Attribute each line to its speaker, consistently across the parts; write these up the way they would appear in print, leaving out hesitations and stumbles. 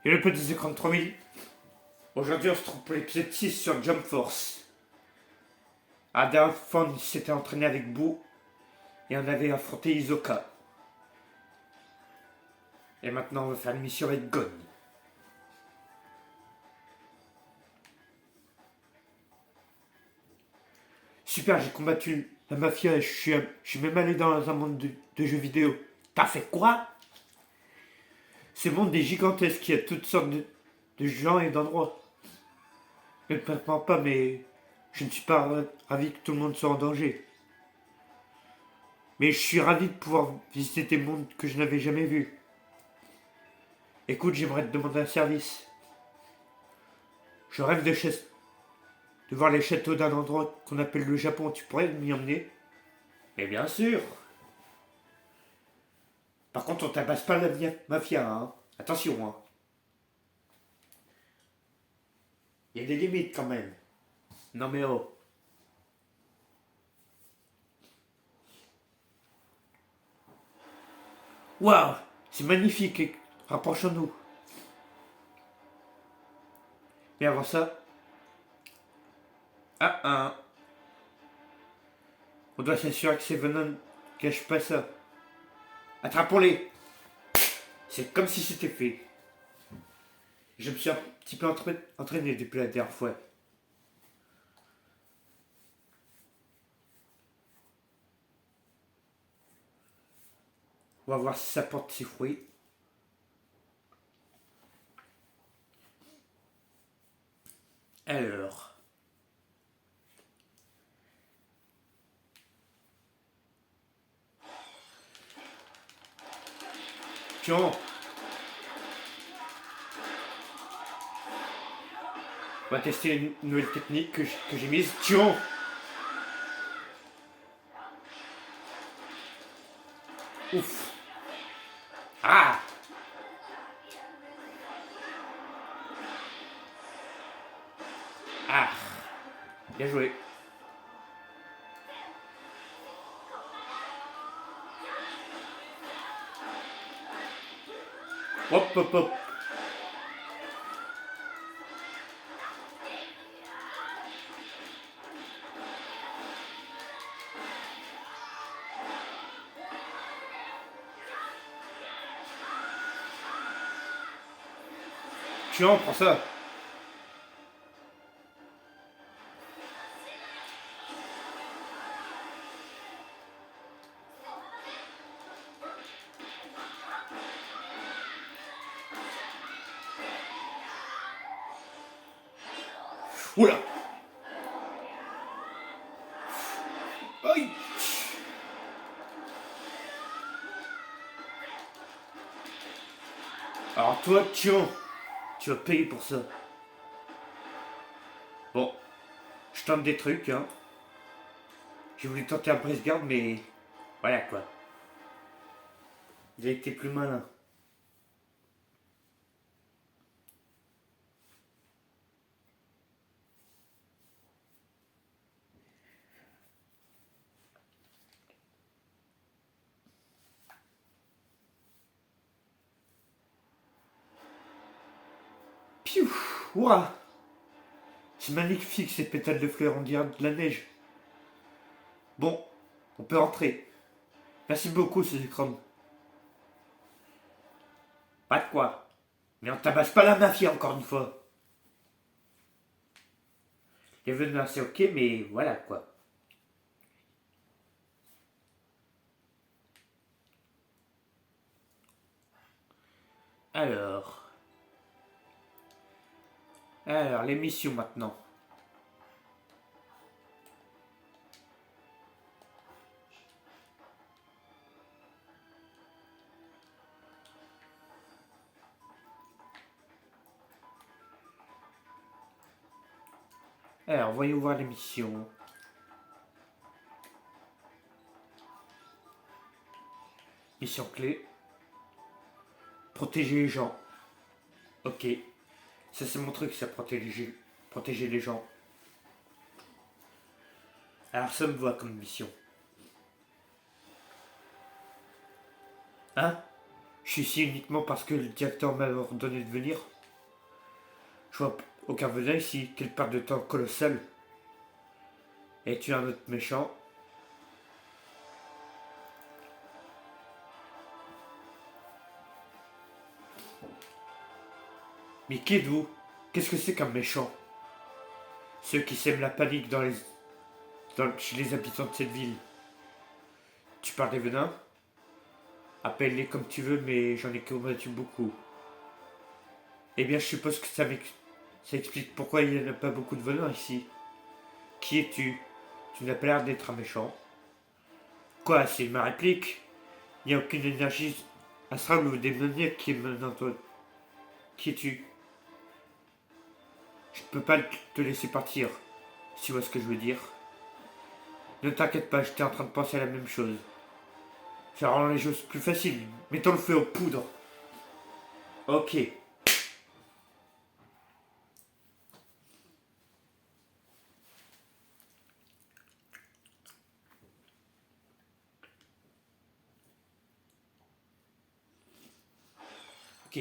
Speaker 1: Et le petit écran de 3000. Aujourd'hui, on se trouve pour l'épisode 6 sur Jump Force. À la dernière fois, on s'était entraîné avec Boo et on avait affronté Isoka. Et maintenant, on va faire une mission avec Gon. Super, j'ai combattu la mafia et je suis même allé dans un monde de jeux vidéo. T'as fait quoi? Ce monde est gigantesque, il y a toutes sortes de gens et d'endroits. Ne me prends pas, mais je ne suis pas ravi que tout le monde soit en danger. Mais je suis ravi de pouvoir visiter des mondes que je n'avais jamais vus. Écoute, j'aimerais te demander un service. Je rêve de voir les châteaux d'un endroit qu'on appelle le Japon. Tu pourrais m'y emmener? Mais bien sûr. Par contre, on tabasse pas la mafia, hein. Attention, hein. Il y a des limites quand même. Non mais oh. Waouh, c'est magnifique. Rapprochons-nous. Mais avant ça, on doit s'assurer que ces venants ne cachent pas ça. Attrapons-les. C'est comme si c'était fait. Je me suis un petit peu entraîné depuis la dernière fois. On va voir si ça porte ses fruits. Alors. Tiens. On va tester une nouvelle technique que j'ai mise. Tiens. Ouf. Ah. Ah. Bien joué. Hop, hop, hop. Tiens, prends ça. Oula. Aïe. Alors toi, tiens. Tu vas payer pour ça. Bon, je tente des trucs, hein. J'ai voulu tenter un presse-garde, mais voilà quoi. Il a été plus malin. Piou. Ouah. C'est magnifique ces pétales de fleurs, on dirait de la neige. Bon, on peut rentrer. Merci beaucoup, ce Chrome. Pas de quoi. Mais on tabasse pas la mafia encore une fois. L'événement c'est ok, mais voilà quoi. Alors. Alors, les missions maintenant. Alors, voyons voir les missions. Mission clé. Protéger les gens. Ok. Ça c'est mon truc, ça protéger les gens. Alors ça me va comme mission. Hein? Je suis ici uniquement parce que le directeur m'a ordonné de venir. Je vois aucun venin ici. Quelle perte de temps colossale. Es-tu un autre méchant? Mais qui êtes-vous? Qu'est-ce que c'est qu'un méchant? Ceux qui sèment la panique chez les habitants de cette ville. Tu parles des venins? Appelle-les comme tu veux, mais j'en ai combattu beaucoup. Eh bien, je suppose que ça explique pourquoi il n'y en a pas beaucoup de venins ici. Qui es-tu? Tu n'as pas l'air d'être un méchant. Quoi, c'est ma réplique? Il n'y a aucune énergie astrale ou démoniaque qui émane dans toi. Qui es-tu? Je ne peux pas te laisser partir, si tu vois ce que je veux dire. Ne t'inquiète pas, j'étais en train de penser à la même chose. Ça rend les choses plus faciles. Mettons le feu aux poudres. Ok. Ok.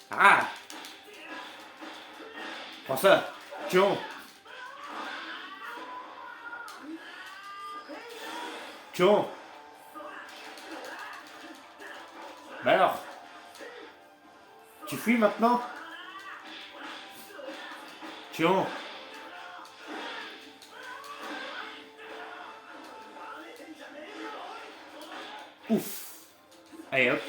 Speaker 1: Ah! Prends ça! Tiens! Tiens! Bah alors? Tu fuis maintenant? Tiens! Ouf! Allez hop!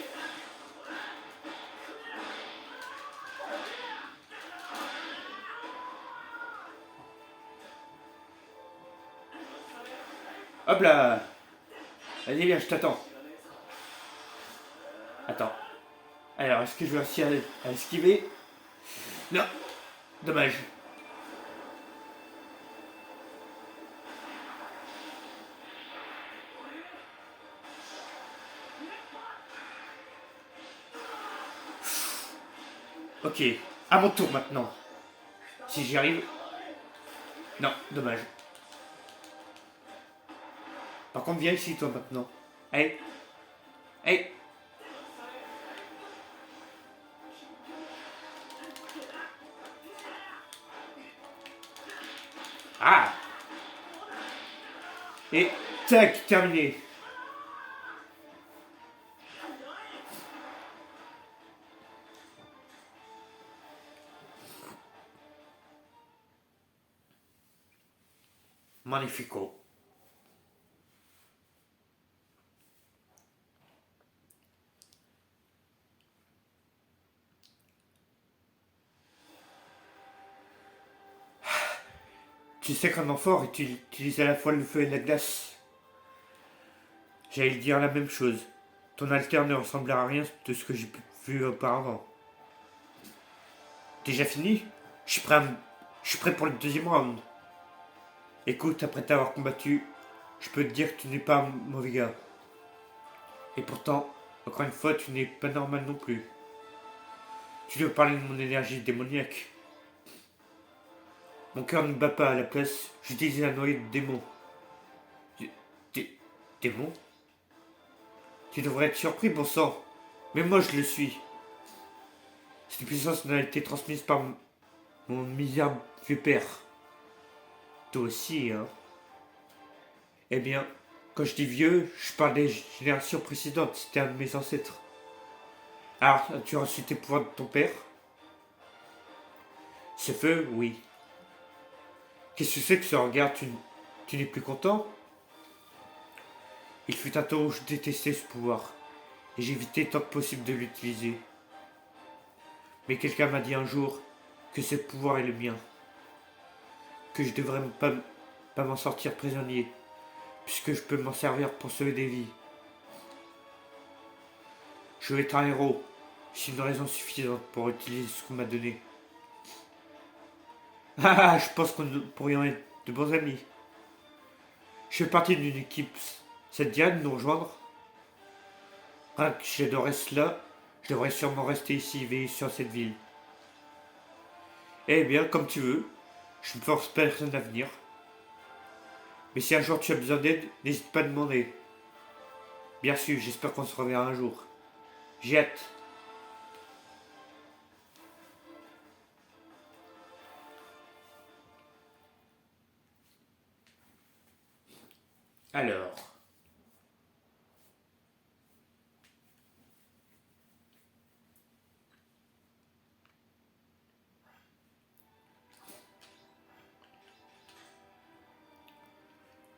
Speaker 1: Hop là! Vas-y, viens, je t'attends. Attends. Alors, est-ce que je vais réussir à esquiver? Non! Dommage. Ok. À mon tour maintenant. Si j'y arrive. Non, dommage. Par contre, viens ici, toi, maintenant. Allez. Allez. Ah! Et tac, terminé. Magnifico. Tu sais qu'un enfant utilise à la fois le feu et la glace. J'allais dire la même chose. Ton alter ne ressemble à rien de ce que j'ai vu auparavant. Déjà fini? Je suis prêt pour le deuxième round. Écoute, après t'avoir combattu, je peux te dire que tu n'es pas un mauvais gars. Et pourtant, encore une fois, tu n'es pas normal non plus. Tu dois parler de mon énergie démoniaque. Mon cœur ne bat pas, à la place, j'utilise un noyau de démons. Démons? Tu devrais être surpris, bon sang. Mais moi, je le suis. Cette puissance n'a été transmise par mon misérable vieux père. Toi aussi, hein? Eh bien, quand je dis vieux, je parle des générations précédentes. C'était un de mes ancêtres. Alors, tu as reçu tes pouvoirs de ton père? Ce feu, oui. Qu'est-ce que c'est que ce regard? Tu n'es plus content? Il fut un temps où je détestais ce pouvoir, et j'évitais tant que possible de l'utiliser. Mais quelqu'un m'a dit un jour que ce pouvoir est le mien, que je devrais pas m'en sortir prisonnier, puisque je peux m'en servir pour sauver des vies. Je veux être un héros, c'est une raison suffisante pour utiliser ce qu'on m'a donné. Ah, je pense que nous pourrions être de bons amis. Je fais partie d'une équipe. Ça te dirait de nous rejoindre? Ah, j'adorais cela. Je devrais sûrement rester ici et veiller sur cette ville. Eh bien, comme tu veux. Je ne force personne à venir. Mais si un jour tu as besoin d'aide, n'hésite pas à demander. Bien sûr, j'espère qu'on se reverra un jour. J'ai hâte. Alors.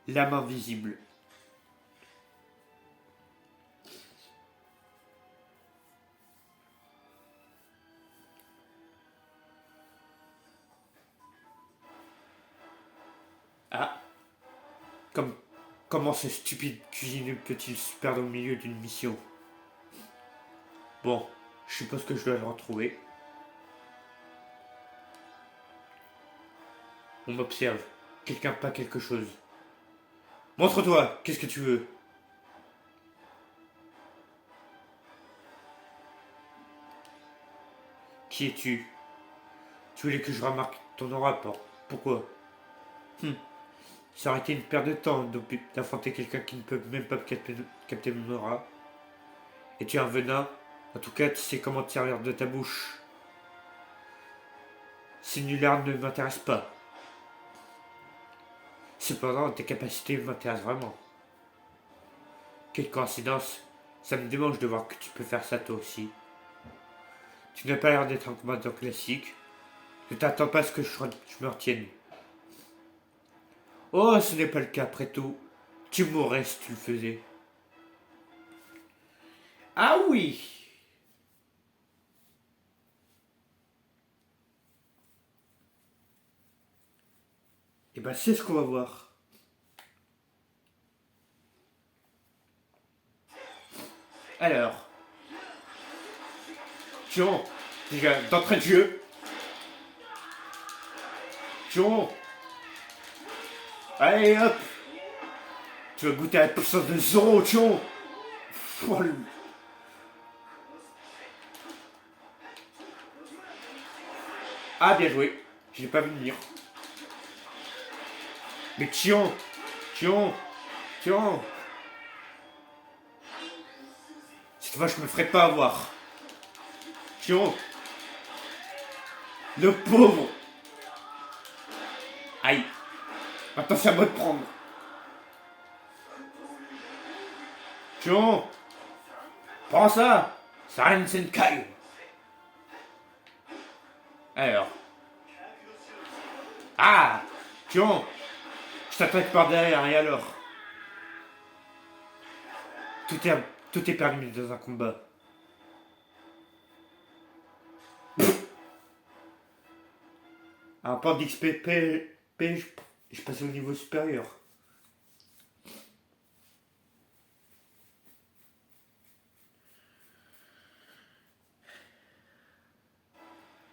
Speaker 1: L'âme invisible. Ah, comme, comment ce stupide cuisinier peut-il se perdre au milieu d'une mission? Bon, je suppose que je dois le retrouver. On m'observe. Quelqu'un pas quelque chose. Montre-toi, qu'est-ce que tu veux? Qui es-tu? Tu voulais que je remarque ton aura, pourquoi? Hum, Ça aurait été une perte de temps d'affronter quelqu'un qui ne peut même pas capter mon aura. Et tu es un venin. En tout cas, tu sais comment te servir de ta bouche. Ces nullards ne m'intéressent pas. Cependant, tes capacités m'intéressent vraiment. Quelle coïncidence. Ça me démange de voir que tu peux faire ça toi aussi. Tu n'as pas l'air d'être un combattant classique. Ne t'attends pas à ce que je me retienne. Oh, ce n'est pas le cas après tout. Tu mourrais si tu le faisais. Ah oui. Eh ben, c'est ce qu'on va voir. Alors, John, déjà, d'entrée de jeu. John, allez hop. Tu vas goûter à la puissance de Zoro, John. Ah, bien joué. Je l'ai pas vu venir. Mais Tion, Tion, Tion. Cette fois, je me ferai pas avoir. Tion. Le pauvre. Aïe. Maintenant, c'est à moi de prendre. Tion. Prends ça. Saren Senkai. Alors. Ah. Tion. Je t'attaque par derrière et alors. Tout est, tout est permis dans un combat. Un point d'XP, je passe au niveau supérieur.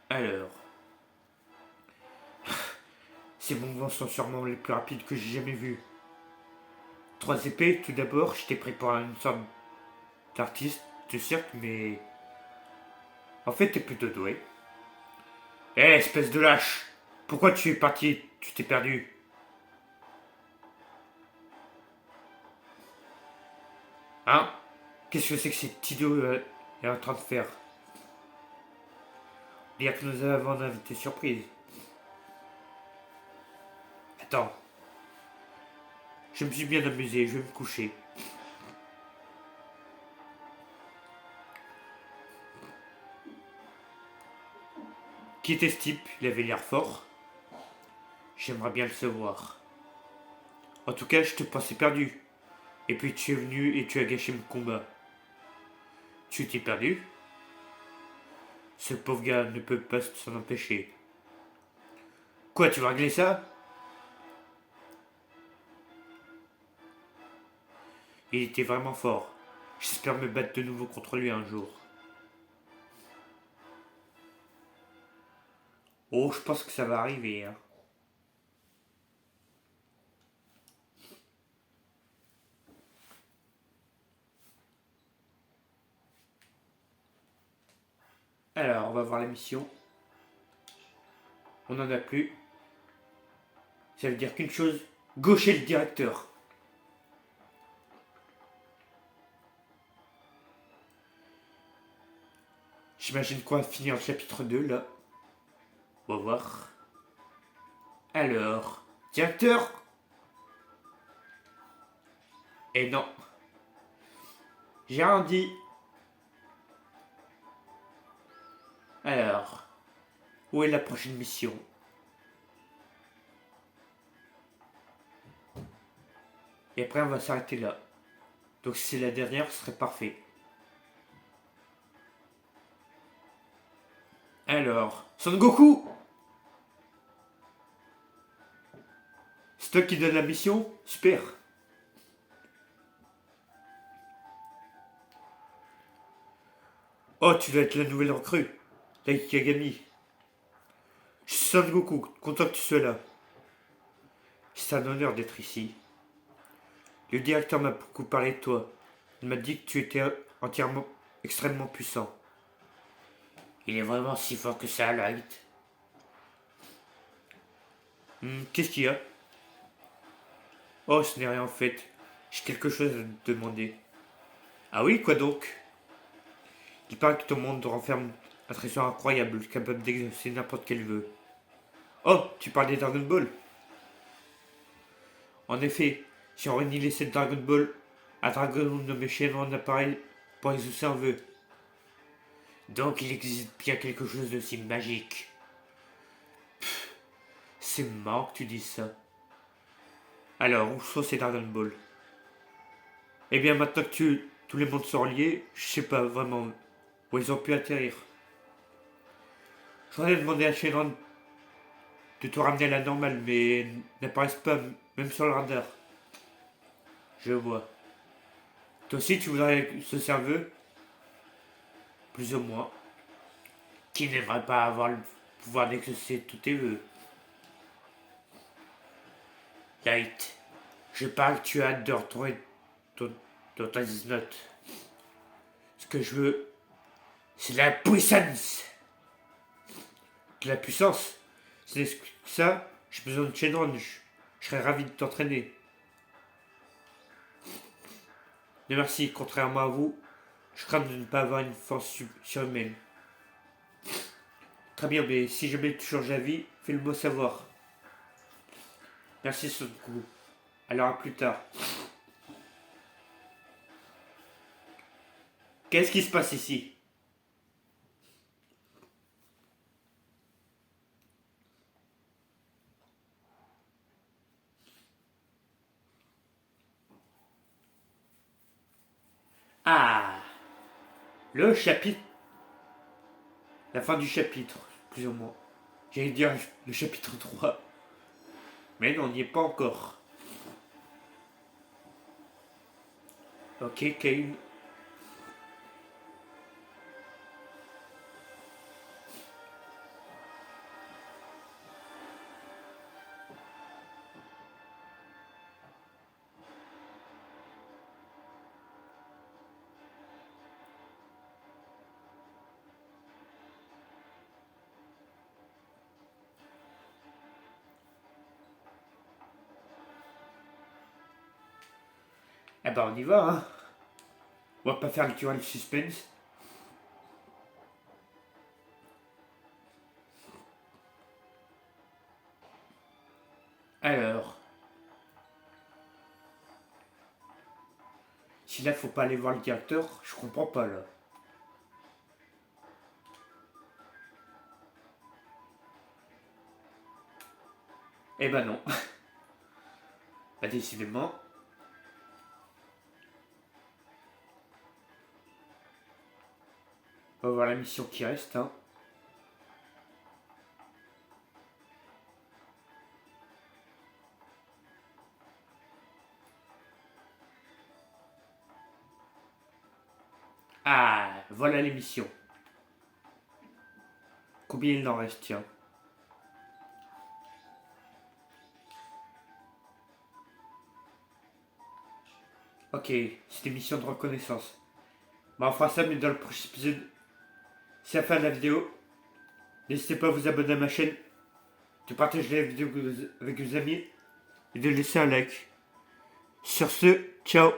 Speaker 1: Alors. Ces mouvements sont sûrement les plus rapides que j'ai jamais vus. 3 épées, tout d'abord, je t'ai pris pour une sorte d'artiste de cirque, mais. En fait, t'es plutôt doué. Eh, espèce de lâche! Pourquoi tu es parti? Tu t'es perdu? Hein? Qu'est-ce que c'est que cet idiot est en train de faire? Dire que nous avons un invité surprise. Attends. Je me suis bien amusé, je vais me coucher. Qui était ce type? Il avait l'air fort. J'aimerais bien le savoir. En tout cas, je te pensais perdu. Et puis tu es venu et tu as gâché mon combat. Tu t'es perdu? Ce pauvre gars ne peut pas s'en empêcher. Quoi, tu vas régler ça? Il était vraiment fort. J'espère me battre de nouveau contre lui un jour. Oh, je pense que ça va arriver, hein. Alors, on va voir la mission. On n'en a plus. Ça veut dire qu'une chose, Gaucher le directeur. J'imagine qu'on va finir le chapitre 2 là. On va voir. Alors, directeur. Et non. J'ai rien dit. Alors, où est la prochaine mission? Et après on va s'arrêter là. Donc si c'est la dernière, ce serait parfait. Alors, Son Goku, c'est toi qui donne la mission? Super. Oh, tu dois être la nouvelle recrue. Like Kagami. Je suis Son Goku, content que tu sois là. C'est un honneur d'être ici. Le directeur m'a beaucoup parlé de toi. Il m'a dit que tu étais entièrement, extrêmement puissant. Il est vraiment si fort que ça, Light. Qu'est-ce qu'il y a? Oh, ce n'est rien en fait. J'ai quelque chose à te demander. Ah oui, quoi donc? Il paraît que ton monde renferme un trésor incroyable, capable d'exaucer n'importe quel vœu. Oh, tu parles des Dragon Ball? En effet, si on réunit les 7 Dragon Ball, un dragon nommé Shenron apparaît pour exaucer un vœu. Donc il existe bien quelque chose de si magique. C'est marrant que tu dises ça. Alors, où sont ces Dragon Ball? Eh bien, maintenant que tous les mondes sont reliés, je sais pas vraiment où ils ont pu atterrir. J'aurais demandé à Shenron de te ramener à la normale, mais n'apparaissent pas même sur le radar. Je vois. Toi aussi, tu voudrais ce cerveau? Plus ou moins. Qui n'aimerait pas avoir le pouvoir d'exaucer tous tes vœux? Light, je parle que tu as hâte de retourner dans ta 19. Ce que je veux, c'est la puissance. De la puissance? C'est ça, j'ai besoin de Shenron. Je serais ravi de t'entraîner. Mais merci, contrairement à vous, je crains de ne pas avoir une force surhumaine. Très bien, mais si jamais tu changes d'avis, fais-le moi savoir. Merci, Son Goku. Alors à plus tard. Qu'est-ce qui se passe ici? Ah, le chapitre. La fin du chapitre, plus ou moins. J'allais dire le chapitre 3. Mais non, on n'y est pas encore. Ok, Kane. Eh ben on y va, hein. On va pas faire le suspense. Alors. Si là faut pas aller voir le directeur, je comprends pas là. Eh ben non. Bah décidément. On va voir la mission qui reste, hein. Ah, voilà les missions. Combien il en reste, tiens? Ok, c'est des missions de reconnaissance. Bah on fera ça, mais dans le prochain épisode. C'est la fin de la vidéo. N'hésitez pas à vous abonner à ma chaîne, de partager la vidéo avec vos amis. et de laisser un like. Sur ce, ciao.